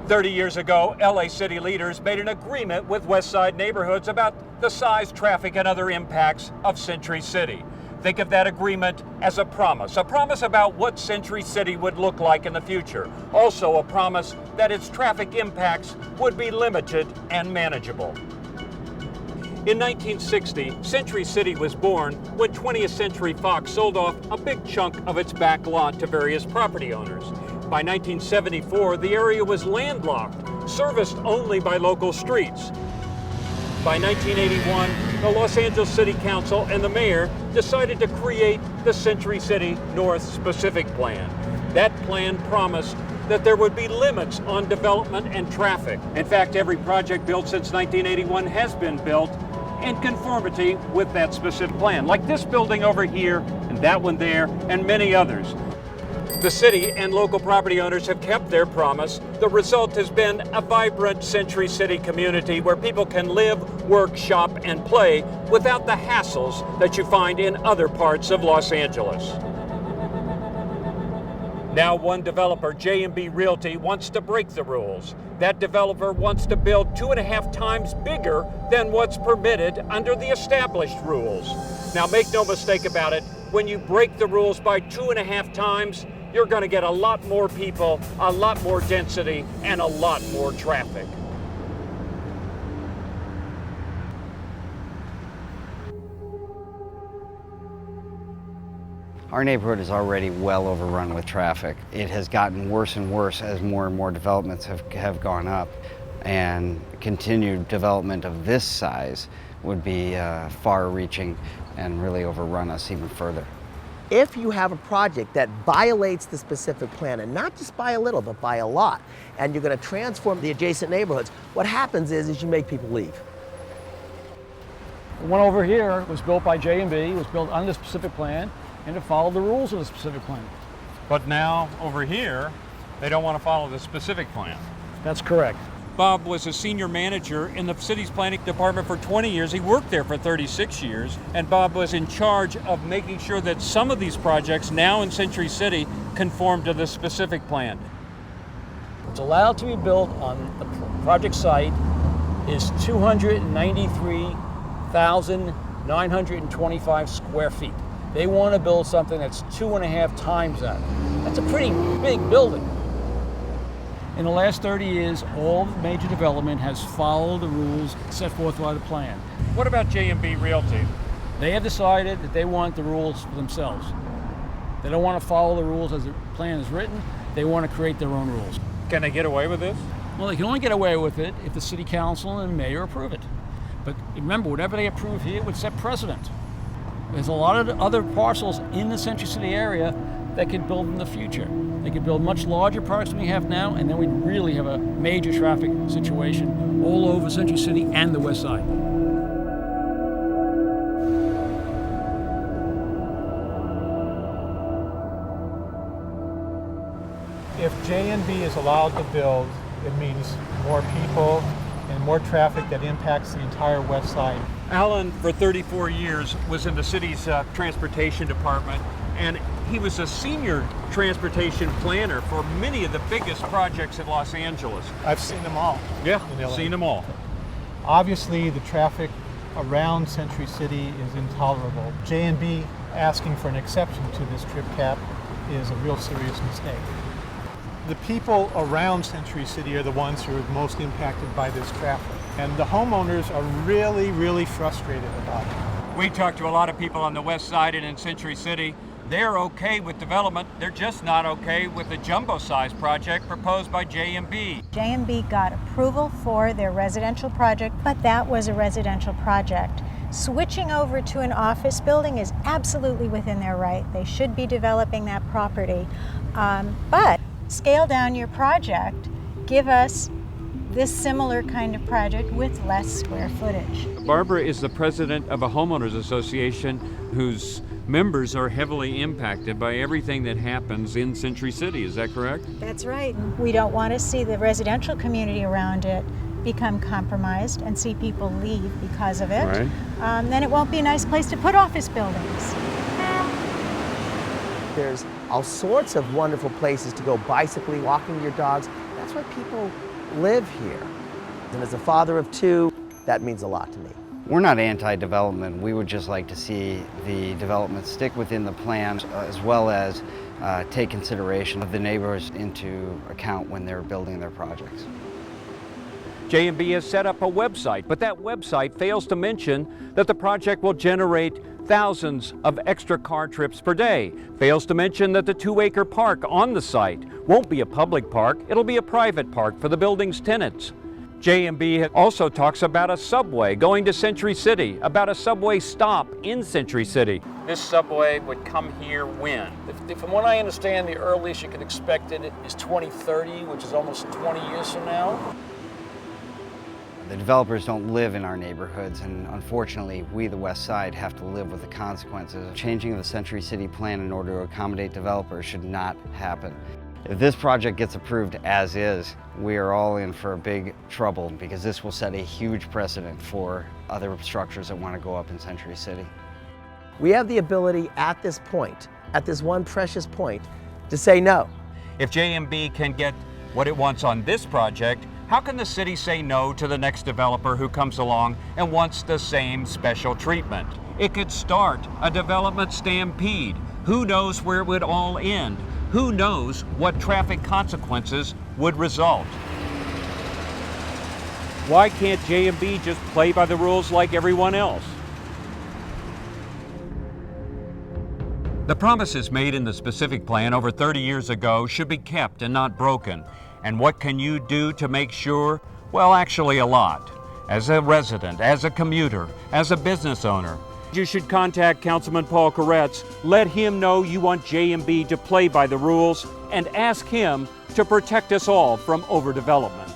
30 years ago, LA city leaders made an agreement with West Side neighborhoods about the size, traffic, and other impacts of Century City. Think of that agreement as a promise about what Century City would look like in the future. Also a promise that its traffic impacts would be limited and manageable. In 1960, Century City was born when 20th Century Fox sold off a big chunk of its back lot to various property owners. By 1974, the area was landlocked, serviced only by local streets. By 1981, the Los Angeles City Council and the mayor decided to create the Century City North Specific Plan. That plan promised that there would be limits on development and traffic. In fact, every project built since 1981 has been built in conformity with that specific plan, like this building over here and that one there and many others. The city and local property owners have kept their promise. The result has been a vibrant Century City community where people can live, work, shop, and play without the hassles that you find in other parts of Los Angeles. Now one developer, JMB Realty, wants to break the rules. That developer wants to build 2.5 times bigger than what's permitted under the established rules. Now make no mistake about it, when you break the rules by 2.5 times, you're going to get a lot more people, a lot more density, and a lot more traffic. Our neighborhood is already well overrun with traffic. It has gotten worse and worse as more and more developments have gone up, and continued development of this size would be far-reaching and really overrun us even further. If you have a project that violates the specific plan, and not just by a little, but by a lot, and you're going to transform the adjacent neighborhoods, what happens is you make people leave. The one over here was built by JMB, it was built under the specific plan, and it followed the rules of the specific plan. But now, over here, they don't want to follow the specific plan. That's correct. Bob was a senior manager in the city's planning department for 20 years. He worked there for 36 years, and Bob was in charge of making sure that some of these projects now in Century City conform to the specific plan. What's allowed to be built on the project site is 293,925 square feet. They want to build something that's 2.5 times that. That's a pretty big building. In the last 30 years, all major development has followed the rules set forth by the plan. What about JMB Realty? They have decided that they want the rules for themselves. They don't want to follow the rules as the plan is written. They want to create their own rules. Can they get away with this? Well, they can only get away with it if the city council and mayor approve it. But remember, whatever they approve here would set precedent. There's a lot of other parcels in the Century City area that could build in the future. They could build much larger projects than we have now, and then we'd really have a major traffic situation all over Century City and the West Side. If JMB is allowed to build, it means more people and more traffic that impacts the entire West Side. Alan, for 34 years, was in the city's transportation department, and he was a senior transportation planner for many of the biggest projects in Los Angeles. I've seen them all. Yeah, seen them all. Obviously, the traffic around Century City is intolerable. JMB asking for an exception to this trip cap is a real serious mistake. The people around Century City are the ones who are most impacted by this traffic. And the homeowners are really, really frustrated about it. We talked to a lot of people on the West Side and in Century City. They're okay with development. They're just not okay with the jumbo-sized project proposed by JMB. JMB got approval for their residential project, but that was a residential project. Switching over to an office building is absolutely within their right. They should be developing that property. But scale down your project, give us this similar kind of project with less square footage. Barbara is the president of a homeowners association whose members are heavily impacted by everything that happens in Century City. Is that correct? That's right. We don't want to see the residential community around it become compromised and see people leave because of it. Right. Then it won't be a nice place to put office buildings. There's all sorts of wonderful places to go bicycling, walking your dogs. That's why people live here. And as a father of two, that means a lot to me. We're not anti-development. We would just like to see the development stick within the plan, as well as take consideration of the neighbors into account when they're building their projects. JMB has set up a website, but that website fails to mention that the project will generate thousands of extra car trips per day. Fails to mention that the 2-acre park on the site won't be a public park, it'll be a private park for the building's tenants. JMB also talks about a subway going to Century City, about a subway stop in Century City. This subway would come here when? From what I understand, the earliest you could expect it is 2030, which is almost 20 years from now. The developers don't live in our neighborhoods, and unfortunately, we, the West Side, have to live with the consequences. Changing the Century City plan in order to accommodate developers should not happen. If this project gets approved as is, we are all in for big trouble, because this will set a huge precedent for other structures that want to go up in Century City. We have the ability at this point, at this one precious point, to say no. If JMB can get what it wants on this project, how can the city say no to the next developer who comes along and wants the same special treatment? It could start a development stampede. Who knows where it would all end? Who knows what traffic consequences would result? Why can't JMB just play by the rules like everyone else? The promises made in the specific plan over 30 years ago should be kept and not broken. And what can you do to make sure? Well, actually a lot. As a resident, as a commuter, as a business owner, you should contact Councilman Paul Koretz, let him know you want JMB to play by the rules, and ask him to protect us all from overdevelopment.